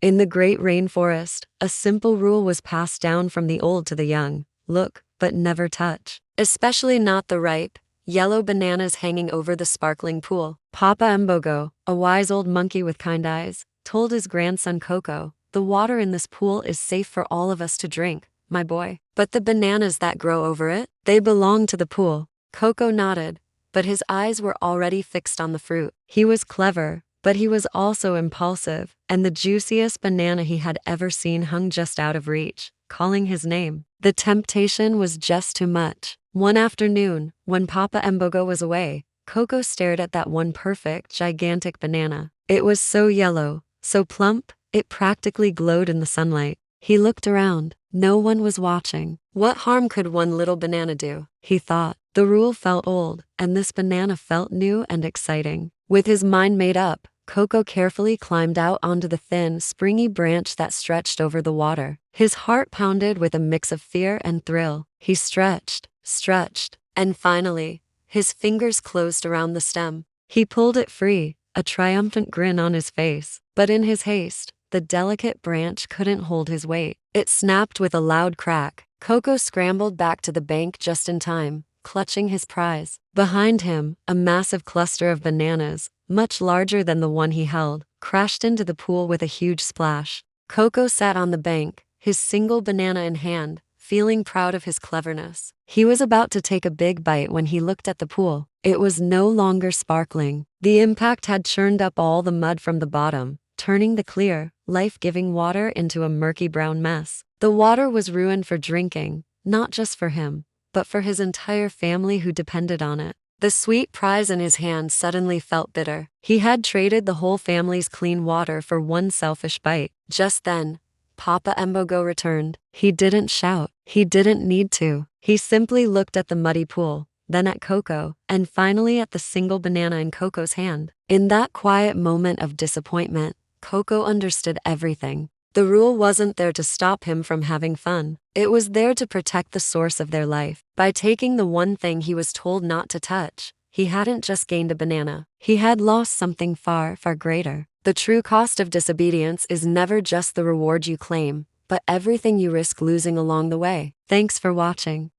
In the great rainforest, a simple rule was passed down from the old to the young: look, but never touch. Especially not the ripe, yellow bananas hanging over the sparkling pool. Papa Mbogo, a wise old monkey with kind eyes, told his grandson Koko, "The water in this pool is safe for all of us to drink, my boy. But the bananas that grow over it, they belong to the pool." Koko nodded, but his eyes were already fixed on the fruit. He was clever, but he was also impulsive, and the juiciest banana he had ever seen hung just out of reach, calling his name. The temptation was just too much. One afternoon, when Papa Mbogo was away, Koko stared at that one perfect, gigantic banana. It was so yellow, so plump, it practically glowed in the sunlight. He looked around. No one was watching. What harm could one little banana do? He thought. The rule felt old, and this banana felt new and exciting. With his mind made up, Koko carefully climbed out onto the thin, springy branch that stretched over the water. His heart pounded with a mix of fear and thrill. He stretched, and finally, his fingers closed around the stem. He pulled it free, a triumphant grin on his face. But in his haste, the delicate branch couldn't hold his weight. It snapped with a loud crack. Koko scrambled back to the bank just in time, clutching his prize. Behind him, a massive cluster of bananas, much larger than the one he held, crashed into the pool with a huge splash. Koko sat on the bank, his single banana in hand, feeling proud of his cleverness. He was about to take a big bite when he looked at the pool. It was no longer sparkling. The impact had churned up all the mud from the bottom, turning the clear, life-giving water into a murky brown mess. The water was ruined for drinking, not just for him, but for his entire family who depended on it. The sweet prize in his hand suddenly felt bitter. He had traded the whole family's clean water for one selfish bite. Just then, Papa Mbogo returned. He didn't shout. He didn't need to. He simply looked at the muddy pool, then at Koko, and finally at the single banana in Koko's hand. In that quiet moment of disappointment, Koko understood everything. The rule wasn't there to stop him from having fun. It was there to protect the source of their life. By taking the one thing he was told not to touch, he hadn't just gained a banana. He had lost something far, far greater. The true cost of disobedience is never just the reward you claim, but everything you risk losing along the way. Thanks for watching.